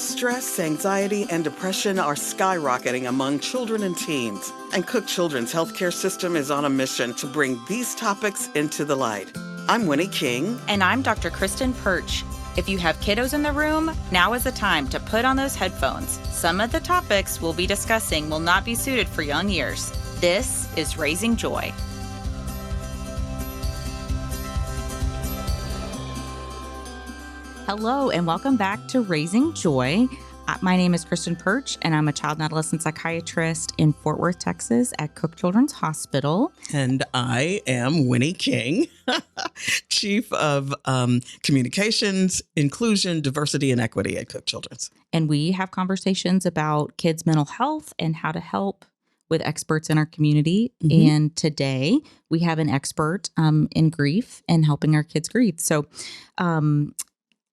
Stress, anxiety, and depression are skyrocketing among children and teens, and Cook Children's healthcare system is on a mission to bring these topics into the light. I'm Winnie King. And I'm Dr. Kristen Perch. If you have kiddos in the room, now is the time to put on those headphones. Some of the topics we'll be discussing will not be suited for young ears. This is Raising Joy. Hello, and welcome back to Raising Joy. My name is Kristen Perch, and I'm a child and adolescent psychiatrist in Fort Worth, Texas at Cook Children's Hospital. And I am Winnie King, Chief of Communications, Inclusion, Diversity, and Equity at Cook Children's. And we have conversations about kids' mental health and how to help with experts in our community. Mm-hmm. And today we have an expert in grief and helping our kids grieve. So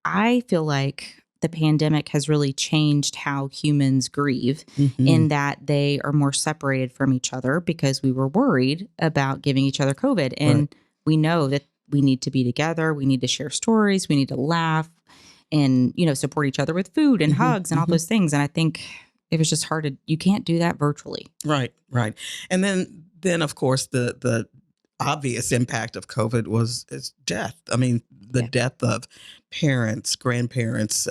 I feel like the pandemic has really changed how humans grieve in that they are more separated from each other because we were worried about giving each other COVID. And we know that we need to be together. We need to share stories. We need to laugh and, support each other with food and hugs and all those things. And I think it was just hard you can't do that virtually. Right. And then of course, the obvious impact of COVID is death. I mean, the death of parents, grandparents,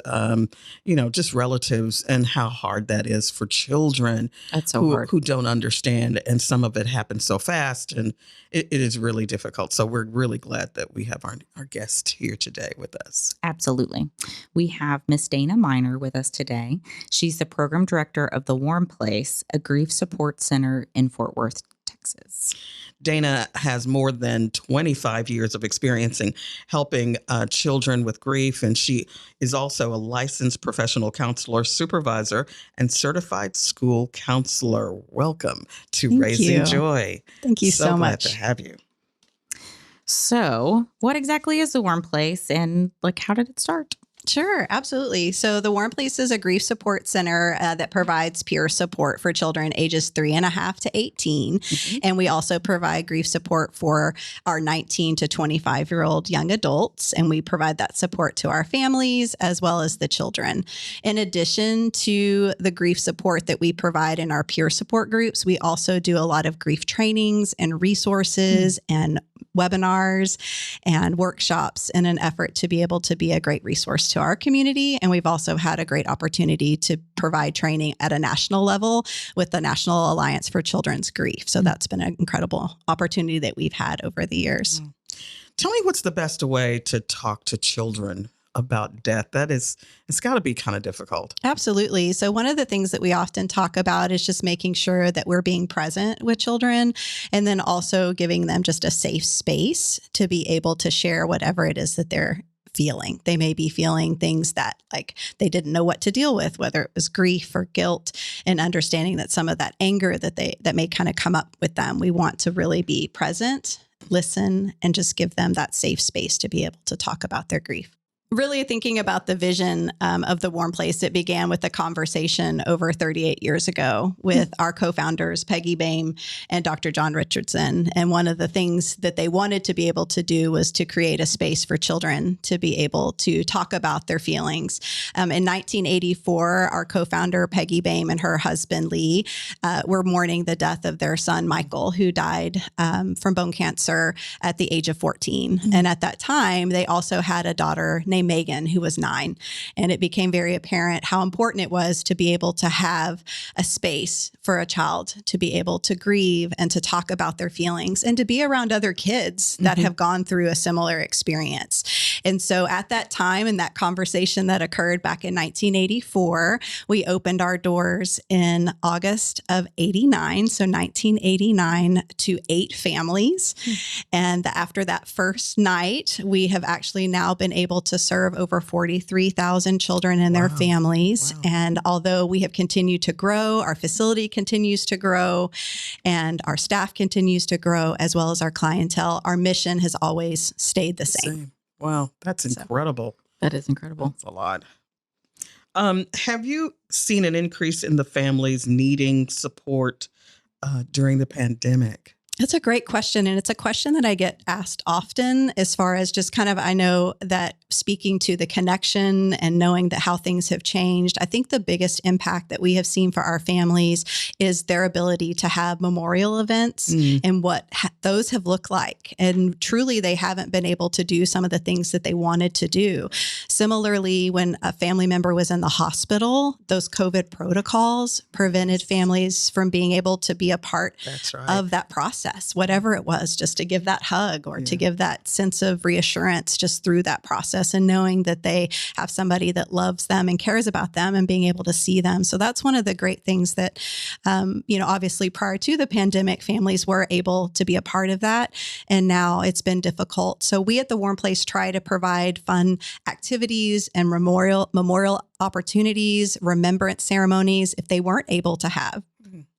just relatives, and how hard that is for children. That's so hard. Who don't understand. And some of it happens so fast, and it is really difficult. So we're really glad that we have our guest here today with us. Absolutely. We have Miss Dana Minor with us today. She's the program director of the Warm Place, a grief support center in Fort Worth, Texas. Dana has more than 25 years of experience in helping children with grief, and she is also a licensed professional counselor, supervisor, and certified school counselor. Welcome to Raising Joy. Thank you so much. Glad to have you. So, what exactly is the Warm Place, and how did it start? Sure, absolutely. So the Warm Place is a grief support center that provides peer support for children ages 3.5 to 18. And we also provide grief support for our 19 to 25-year-old young adults. And we provide that support to our families as well as the children. In addition to the grief support that we provide in our peer support groups, we also do a lot of grief trainings and resources and webinars and workshops in an effort to be able to be a great resource to our community. And we've also had a great opportunity to provide training at a national level with the National Alliance for Children's Grief. So that's been an incredible opportunity that we've had over the years. Tell me, what's the best way to talk to children about death? It's got to be kind of difficult. Absolutely. So one of the things that we often talk about is just making sure that we're being present with children, and then also giving them just a safe space to be able to share whatever it is that they're feeling. They may be feeling things that they didn't know what to deal with, whether it was grief or guilt, and understanding that some of that anger that may kind of come up with them. We want to really be present, listen, and just give them that safe space to be able to talk about their grief. Really thinking about the vision of the Warm Place, it began with a conversation over 38 years ago with our co-founders, Peggy Boehm and Dr. John Richardson. And one of the things that they wanted to be able to do was to create a space for children to be able to talk about their feelings. In 1984, our co-founder, Peggy Boehm, and her husband, Lee, were mourning the death of their son, Michael, who died from bone cancer at the age of 14. And at that time, they also had a daughter named Megan, who was 9. And it became very apparent how important it was to be able to have a space for a child to be able to grieve and to talk about their feelings and to be around other kids that have gone through a similar experience. And so at that time, in that conversation that occurred back in 1984, we opened our doors in August of 89. So 1989 to 8 families. And after that first night, we have actually now been able to serve over 43,000 children and their families. Wow. And although we have continued to grow, our facility continues to grow, and our staff continues to grow, as well as our clientele, our mission has always stayed the same. Wow, that's incredible. That is incredible. That's a lot. Have you seen an increase in the families needing support during the pandemic? That's a great question. And it's a question that I get asked often as far as just kind of, I know that speaking to the connection and knowing that how things have changed, I think the biggest impact that we have seen for our families is their ability to have memorial events and what those have looked like. And truly, they haven't been able to do some of the things that they wanted to do. Similarly, when a family member was in the hospital, those COVID protocols prevented families from being able to be a part of that process. Whatever it was, just to give that hug or to give that sense of reassurance just through that process and knowing that they have somebody that loves them and cares about them and being able to see them. So that's one of the great things that, obviously prior to the pandemic, families were able to be a part of that. And now it's been difficult. So we at the Warm Place try to provide fun activities and memorial opportunities, remembrance ceremonies if they weren't able to have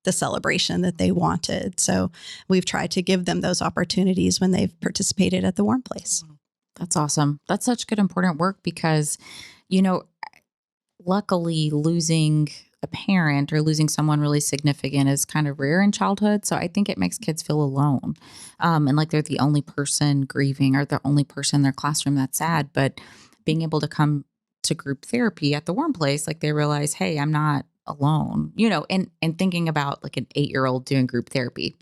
the celebration that they wanted. So we've tried to give them those opportunities when they've participated at the Warm Place. That's awesome. That's such good, important work because, luckily losing a parent or losing someone really significant is kind of rare in childhood. So I think it makes kids feel alone. And like they're the only person grieving or the only person in their classroom that's sad. But being able to come to group therapy at the Warm Place, like they realize, hey, I'm not alone, and thinking about like an 8-year-old doing group therapy,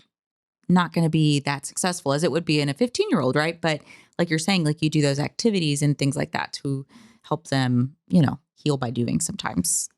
not going to be that successful as it would be in a 15-year-old, right? But like you're saying, like you do those activities and things like that to help them, heal by doing sometimes.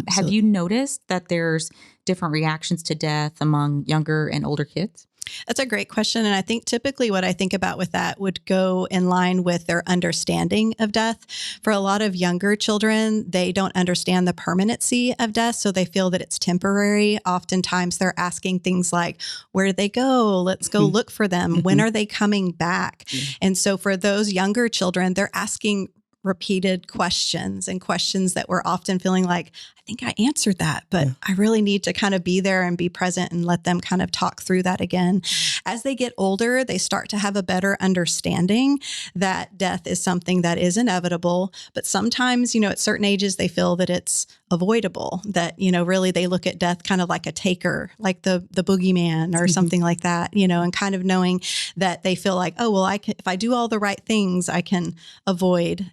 Have you noticed that there's different reactions to death among younger and older kids? That's a great question. And I think typically what I think about with that would go in line with their understanding of death. For a lot of younger children, they don't understand the permanency of death. So they feel that it's temporary. Oftentimes they're asking things like, where did they go? Let's go look for them. When are they coming back? And so for those younger children, they're asking repeated questions and questions that we're often feeling like, I think I answered that, but I really need to kind of be there and be present and let them kind of talk through that again. As they get older, they start to have a better understanding that death is something that is inevitable, but sometimes, at certain ages, they feel that it's avoidable, that, really they look at death kind of like a taker, like the boogeyman or something like that, and kind of knowing that they feel like, oh, well, if I do all the right things, I can avoid,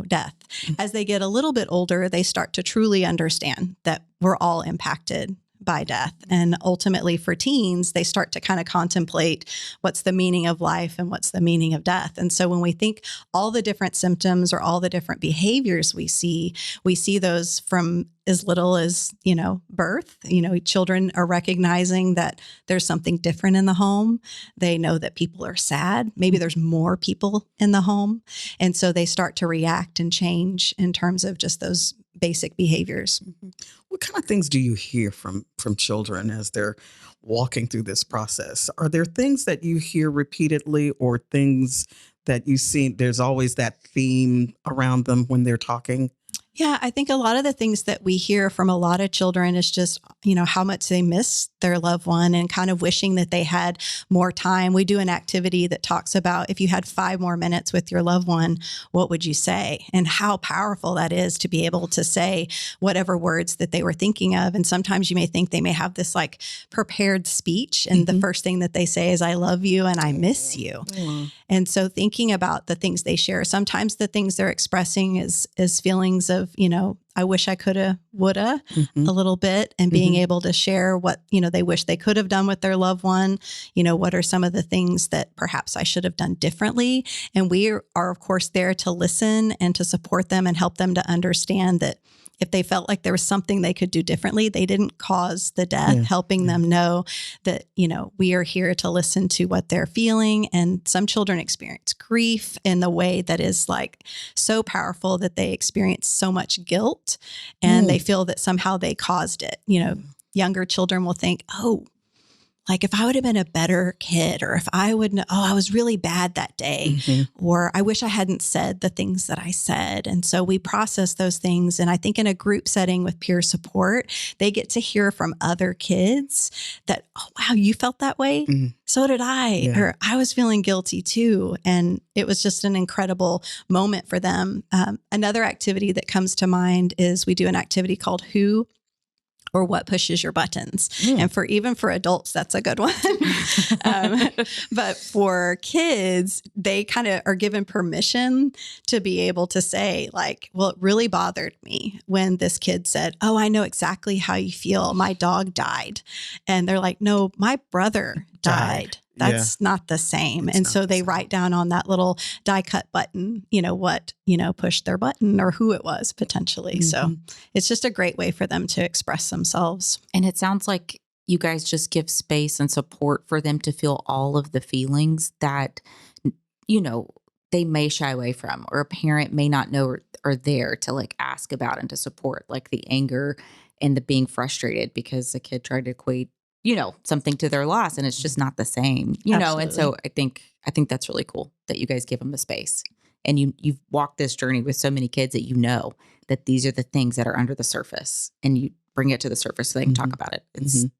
death. As they get a little bit older, they start to truly understand that we're all impacted by death. And ultimately for teens, they start to kind of contemplate what's the meaning of life and what's the meaning of death. And so when we think all the different symptoms or all the different behaviors we see those from as little as, birth. Children are recognizing that there's something different in the home. They know that people are sad. Maybe there's more people in the home. And so they start to react and change in terms of just those basic behaviors. What kind of things do you hear from children as they're walking through this process? Are there things that you hear repeatedly or things that you see? There's always that theme around them when they're talking? Yeah, I think a lot of the things that we hear from a lot of children is just, how much they miss their loved one and kind of wishing that they had more time. We do an activity that talks about if you had 5 more minutes with your loved one, what would you say? And how powerful that is to be able to say whatever words that they were thinking of. And sometimes you may think they may have this like prepared speech. And the first thing that they say is, I love you and I miss you. And so thinking about the things they share, sometimes the things they're expressing is feelings of, I wish I coulda, woulda a little bit, and being able to share what, they wish they could have done with their loved one. What are some of the things that perhaps I should have done differently? And we are, of course, there to listen and to support them and help them to understand that if they felt like there was something they could do differently, they didn't cause the death, helping them know that, we are here to listen to what they're feeling. And some children experience grief in the way that is like so powerful that they experience so much guilt and they feel that somehow they caused it. Younger children will think, oh, like if I would have been a better kid, or if I would, I was really bad that day, or I wish I hadn't said the things that I said. And so we process those things. And I think in a group setting with peer support, they get to hear from other kids that, oh, wow, you felt that way? So did I, or I was feeling guilty too. And it was just an incredible moment for them. Another activity that comes to mind is we do an activity called Who or what pushes your buttons. And even for adults, that's a good one. But for kids, they kind of are given permission to be able to say like, well, it really bothered me when this kid said, oh, I know exactly how you feel. My dog died. And they're like, no, my brother died. That's not the same. And so they write down on that little die cut button, what, pushed their button or who it was potentially. So it's just a great way for them to express themselves. And it sounds like you guys just give space and support for them to feel all of the feelings that, they may shy away from, or a parent may not know are there to like ask about and to support, like the anger and the being frustrated because the kid tried to equate something to their loss, and it's just not the same, Absolutely. And so I think that's really cool that you guys give them the space, and you've walked this journey with so many kids that that these are the things that are under the surface, and you bring it to the surface so they can talk about it.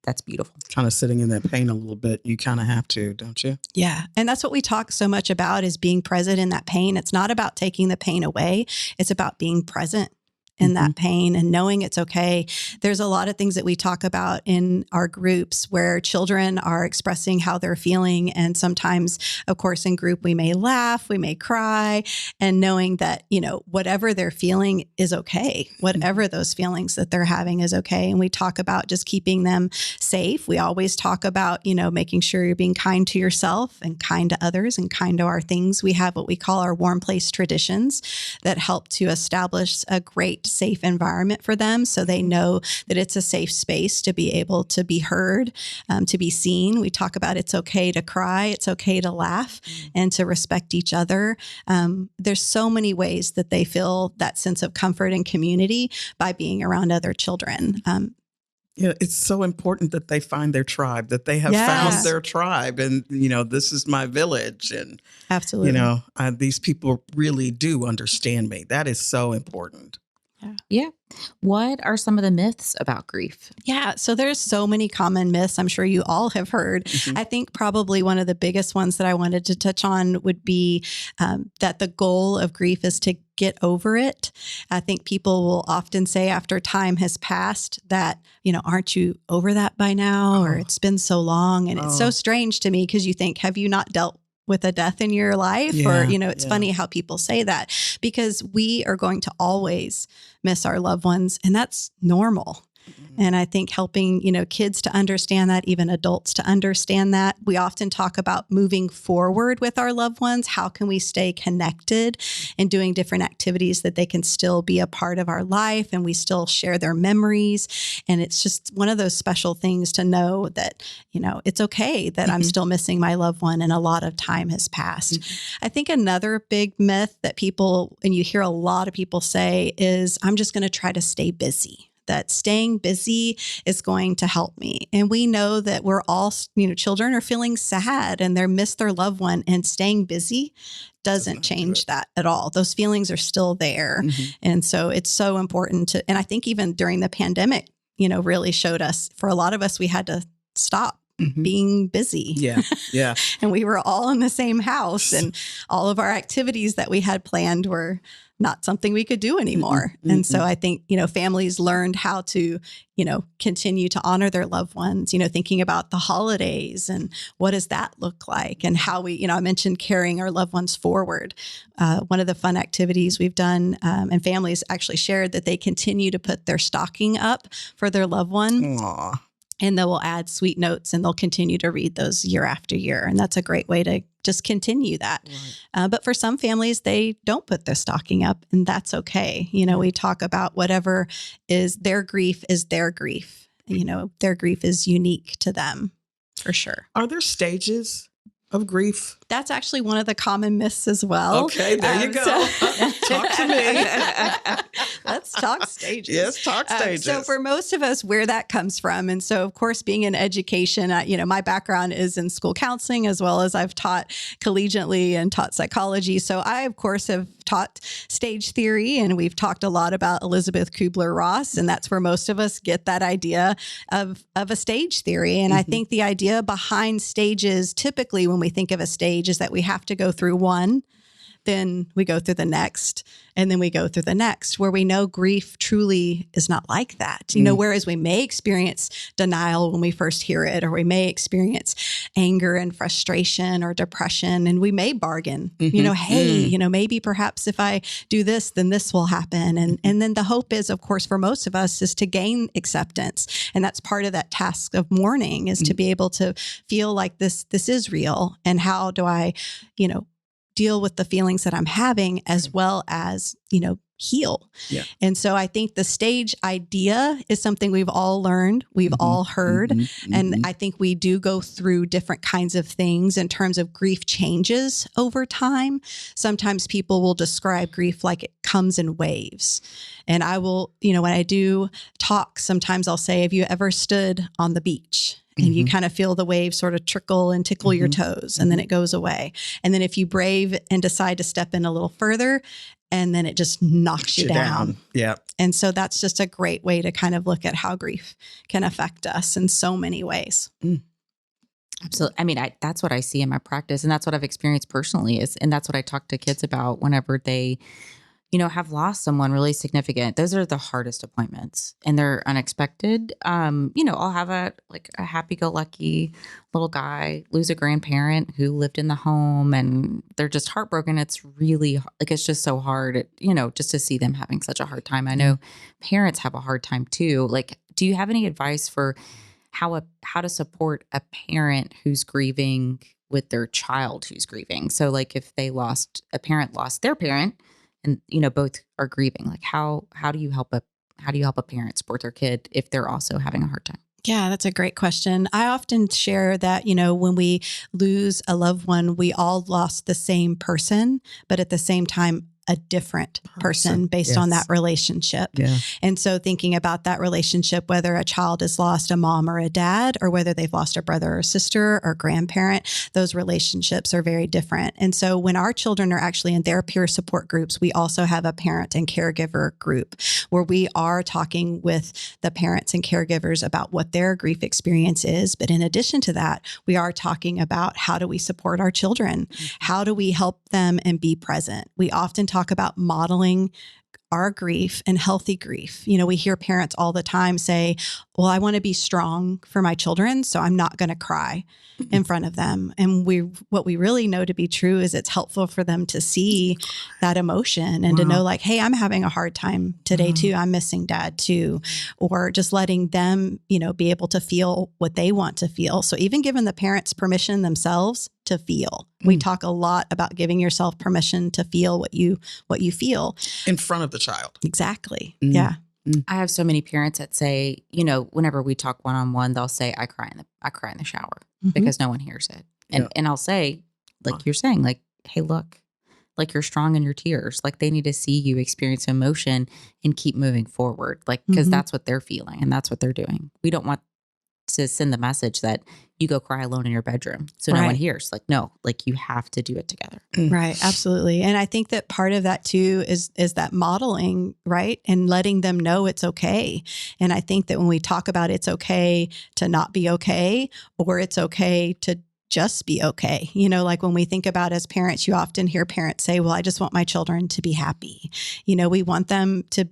That's beautiful. Kind of sitting in that pain a little bit. You kind of have to, don't you? Yeah. And that's what we talk so much about is being present in that pain. It's not about taking the pain away. It's about being present in that pain and knowing it's okay. There's a lot of things that we talk about in our groups where children are expressing how they're feeling. And sometimes, of course, in group, we may laugh, we may cry, and knowing that, whatever they're feeling is okay. Whatever those feelings that they're having is okay. And we talk about just keeping them safe. We always talk about, making sure you're being kind to yourself and kind to others and kind to our things. We have what we call our warm place traditions that help to establish a great safe environment for them so they know that it's a safe space to be able to be heard, to be seen. We talk about it's okay to cry, it's okay to laugh, and to respect each other. There's so many ways that they feel that sense of comfort and community by being around other children. It's so important that they find their tribe, that they have found their tribe. And, this is my village. And, Absolutely. These people really do understand me. That is so important. Yeah. What are some of the myths about grief? Yeah. So there's so many common myths I'm sure you all have heard. I think probably one of the biggest ones that I wanted to touch on would be that the goal of grief is to get over it. I think people will often say after time has passed that, aren't you over that by now? Or it's been so long. And it's so strange to me because you think, have you not dealt with a death in your life? It's funny how people say that because we are going to always miss our loved ones, and that's normal. And I think helping, kids to understand that, even adults to understand that. We often talk about moving forward with our loved ones. How can we stay connected and doing different activities that they can still be a part of our life and we still share their memories? And it's just one of those special things to know that, it's okay that I'm still missing my loved one and a lot of time has passed. I think another big myth that people, and you hear a lot of people say, is I'm just going to try to stay busy. That staying busy is going to help me. And we know that we're all, children are feeling sad and they miss their loved one, and staying busy doesn't change that at all. Those feelings are still there. And so it's so important to, and I think even during the pandemic, really showed us, for a lot of us, we had to stop being busy. Yeah. And we were all in the same house and all of our activities that we had planned were not something we could do anymore. And so I think, families learned how to, continue to honor their loved ones, thinking about the holidays and what does that look like and how we, I mentioned carrying our loved ones forward. One of the fun activities we've done, and families actually shared that they continue to put their stocking up for their loved one. Aww. And they will add sweet notes and they'll continue to read those year after year. And that's a great way to just continue that. Right. But for some families, they don't put their stocking up, and that's okay. We talk about whatever is their grief is their grief. Their grief is unique to them for sure. Are there stages of grief? That's actually one of the common myths as well. Okay, there you go. Talk to me. Let's talk stages. Yes, talk stages. So for most of us, where that comes from, and so of course, being in education, my background is in school counseling, as well as I've taught collegiately and taught psychology. So I, of course, have taught stage theory, and we've talked a lot about Elizabeth Kubler-Ross, and that's where most of us get that idea of a stage theory. And I think the idea behind stages, typically when we think of a stage, is that we have to go through one then we go through the next, and then we go through the next, where we know grief truly is not like that. Whereas we may experience denial when we first hear it, or we may experience anger and frustration or depression, and we may bargain, hey, maybe perhaps if I do this, then this will happen. And then the hope is, of course, for most of us is to gain acceptance. And that's part of that task of mourning, is to be able to feel like this is real. And how do I, deal with the feelings that I'm having, as well as, heal. Yeah. And so I think the stage idea is something we've all learned, we've all heard. And I think we do go through different kinds of things in terms of grief changes over time. Sometimes people will describe grief like it comes in waves. And I will, when I do talk, sometimes I'll say, have you ever stood on the beach? And you kind of feel the waves sort of trickle and tickle your toes, and then it goes away. And then if you brave and decide to step in a little further, and then it just knocks you down. Yeah. And so that's just a great way to kind of look at how grief can affect us in so many ways. Absolutely. I mean, that's what I see in my practice, and that's what I've experienced personally, and that's what I talk to kids about whenever they, have lost someone really significant. Those are the hardest appointments, and they're unexpected. I'll have a happy-go-lucky little guy lose a grandparent who lived in the home, and they're just heartbroken. It's really it's just so hard, just to see them having such a hard time. I know parents have a hard time too. Do you have any advice for how to support a parent who's grieving with their child who's grieving? So if a parent lost their parent, and both are grieving, how do you help a parent support their kid if they're also having a hard time? Yeah, that's a great question. I often share that, when we lose a loved one, we all lost the same person, but at the same time, a different person based on that relationship. Yeah. And so thinking about that relationship, whether a child has lost a mom or a dad, or whether they've lost a brother or sister or grandparent, those relationships are very different. And so when our children are actually in their peer support groups, we also have a parent and caregiver group where we are talking with the parents and caregivers about what their grief experience is. But in addition to that, we are talking about how do we support our children? How do we help them and be present? We often talk about modeling our grief and healthy grief. We hear parents all the time say, well, I want to be strong for my children, so I'm not going to cry in front of them. And what we really know to be true is it's helpful for them to see that emotion and to know hey, I'm having a hard time today too. I'm missing dad too. Or just letting them, be able to feel what they want to feel. So even giving the parents permission themselves to feel. We talk a lot about giving yourself permission to feel what you feel in front of the child. Exactly. Yeah. I have so many parents that say, whenever we talk one-on-one, they'll say, I cry in the shower because no one hears it. And I'll say, you're saying, hey, look, you're strong in your tears. They need to see you experience emotion and keep moving forward. Because that's what they're feeling and that's what they're doing. We don't want to send the message that you go cry alone in your bedroom so no one hears. No, you have to do it together. Right. Absolutely. And I think that part of that too is that modeling, right? And letting them know it's okay. And I think that when we talk about it's okay to not be okay, or it's okay to just be okay. When we think about as parents, you often hear parents say, well, I just want my children to be happy. We want them to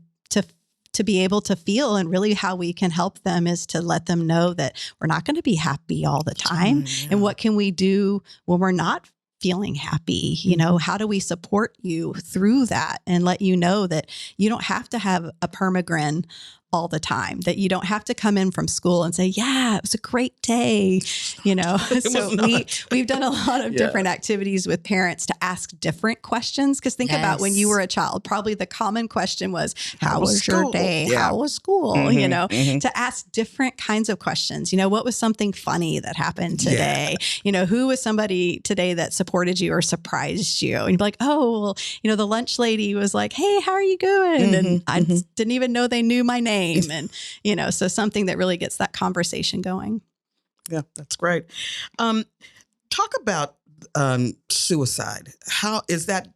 be able to feel, and really how we can help them is to let them know that we're not going to be happy all the time. And what can we do when we're not feeling happy? How do we support you through that and let you know that you don't have to have a permagrin all the time, that you don't have to come in from school and say, yeah, it was a great day. So we've done a lot of different activities with parents to ask different questions. Because think about when you were a child, probably the common question was, how was your day? Yeah. How was school? To ask different kinds of questions. What was something funny that happened today? Who was somebody today that supported you or surprised you? And you'd be like, oh, well, the lunch lady was like, hey, how are you doing? And I didn't even know they knew my name. And, so something that really gets that conversation going. Yeah, that's great. Talk about suicide. How is that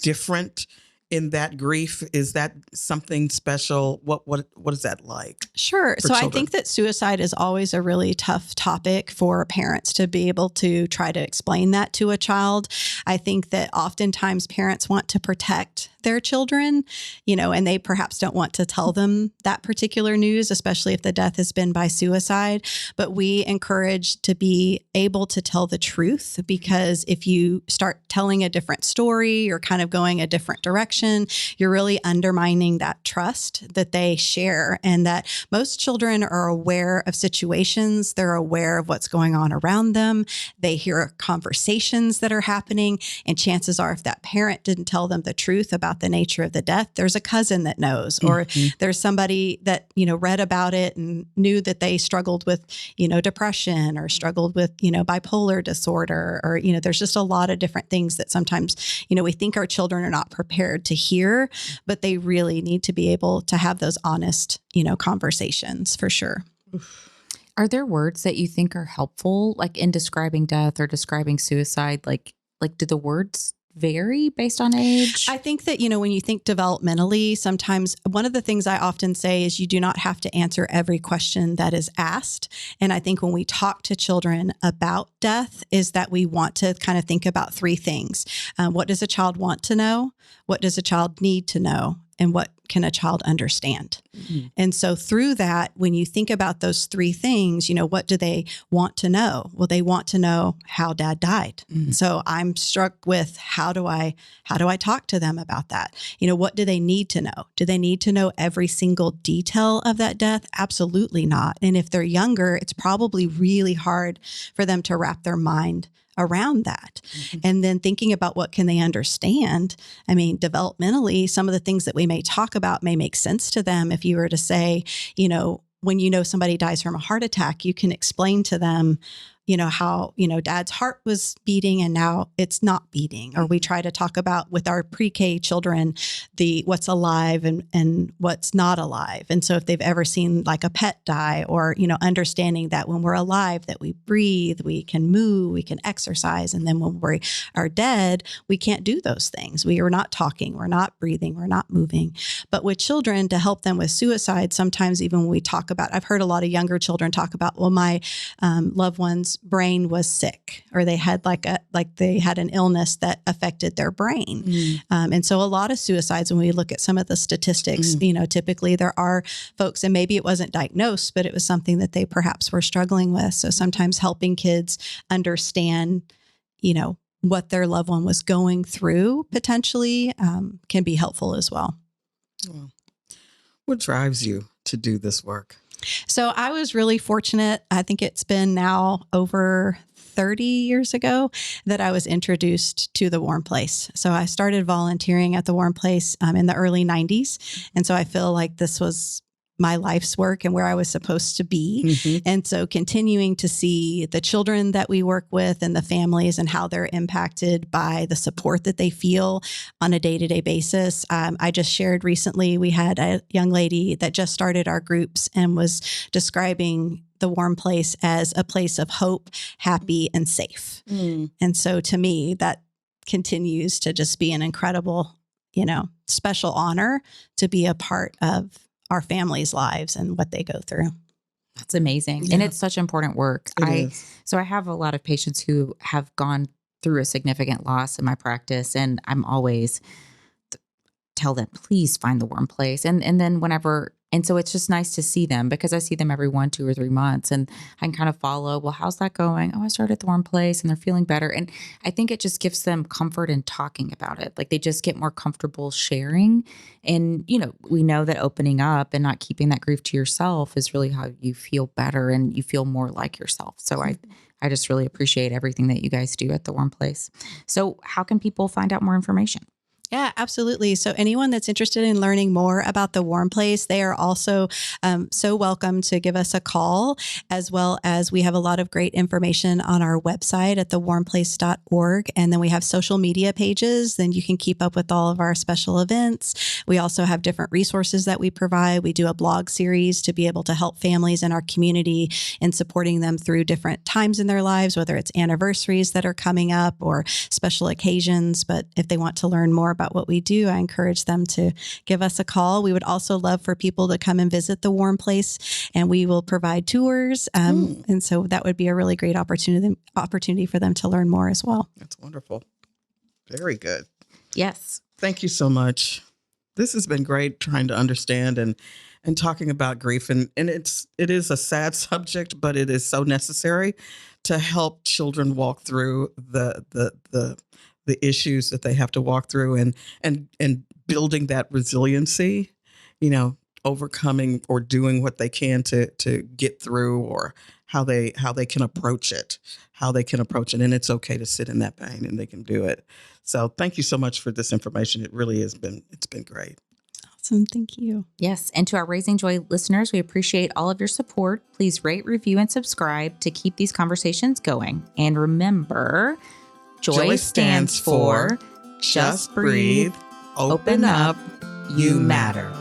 different in that grief? Is that something special? What is that like? Sure. So children? I think that suicide is always a really tough topic for parents to be able to try to explain that to a child. I think that oftentimes parents want to protect their children, and they perhaps don't want to tell them that particular news, especially if the death has been by suicide. But we encourage to be able to tell the truth, because if you start telling a different story or kind of going a different direction, you're really undermining that trust that they share, and that most children are aware of situations. They're aware of what's going on around them. They hear conversations that are happening. And chances are, if that parent didn't tell them the truth about the nature of the death, there's a cousin that knows, or there's somebody that, read about it and knew that they struggled with, depression, or struggled with, bipolar disorder, or, there's just a lot of different things that sometimes, we think our children are not prepared to hear, but they really need to be able to have those honest, conversations for sure. Are there words that you think are helpful, like in describing death or describing suicide? Like do the words vary based on age? I think that, when you think developmentally, sometimes one of the things I often say is you do not have to answer every question that is asked. And I think when we talk to children about death is that we want to kind of think about three things. What does a child want to know? What does a child need to know? And what can a child understand? Mm-hmm. And so through that, when you think about those three things, what do they want to know? Well, they want to know how dad died. Mm-hmm. So I'm struck with how do I talk to them about that? What do they need to know? Do they need to know every single detail of that death? Absolutely not. And if they're younger, it's probably really hard for them to wrap their mind around that. Mm-hmm. And then thinking about what can they understand. I mean, developmentally, some of the things that we may talk about may make sense to them. If you were to say, when somebody dies from a heart attack, you can explain to them, how, dad's heart was beating and now it's not beating. Or we try to talk about with our pre-K children, what's alive and what's not alive. And so if they've ever seen like a pet die, or, understanding that when we're alive, that we breathe, we can move, we can exercise. And then when we are dead, we can't do those things. We are not talking, we're not breathing, we're not moving. But with children, to help them with suicide, sometimes even when we talk about, I've heard a lot of younger children talk about, well, my loved one's brain was sick, or they had they had an illness that affected their brain. Mm. And so a lot of suicides, when we look at some of the statistics, typically there are folks, and maybe it wasn't diagnosed, but it was something that they perhaps were struggling with. So sometimes helping kids understand, what their loved one was going through potentially can be helpful as well. Well, what drives you to do this work? So I was really fortunate. I think it's been now over 30 years ago that I was introduced to the Warm Place. So I started volunteering at the Warm Place in the early 90s. And so I feel like this was my life's work and where I was supposed to be. Mm-hmm. And so continuing to see the children that we work with and the families and how they're impacted by the support that they feel on a day-to-day basis. I just shared recently, we had a young lady that just started our groups and was describing the Warm Place as a place of hope, happy, and safe. Mm. And so to me, that continues to just be an incredible, special honor to be a part of our families' lives and what they go through. That's amazing. Yeah. And it's such important work. So I have a lot of patients who have gone through a significant loss in my practice, and I'm always tell them, please find the Warm Place. And then whenever, and so it's just nice to see them, because I see them every 1, 2, or 3 months, and I can kind of follow, well, how's that going? Oh, I started at the Warm Place and they're feeling better. And I think it just gives them comfort in talking about it. Like they just get more comfortable sharing. And, we know that opening up and not keeping that grief to yourself is really how you feel better and you feel more like yourself. So I just really appreciate everything that you guys do at the Warm Place. So how can people find out more information? Yeah, absolutely. So anyone that's interested in learning more about the Warm Place, they are also so welcome to give us a call, as well as we have a lot of great information on our website at thewarmplace.org. And then we have social media pages. Then you can keep up with all of our special events. We also have different resources that we provide. We do a blog series to be able to help families in our community in supporting them through different times in their lives, whether it's anniversaries that are coming up or special occasions. But if they want to learn more about what we do, I encourage them to give us a call. We would also love for people to come and visit the Warm Place, and we will provide tours. And so that would be a really great opportunity for them to learn more as well. That's wonderful. Very good. Yes. Thank you so much. This has been great trying to understand and talking about grief. And it is a sad subject, but it is so necessary to help children walk through the issues that they have to walk through and building that resiliency, overcoming or doing what they can to get through, or how they can approach it. And it's okay to sit in that pain, and they can do it. So thank you so much for this information. It really it's been great. Awesome. Thank you. Yes. And to our Raising Joy listeners, we appreciate all of your support. Please rate, review, and subscribe to keep these conversations going. And remember, Joy stands for just breathe, open up, you matter.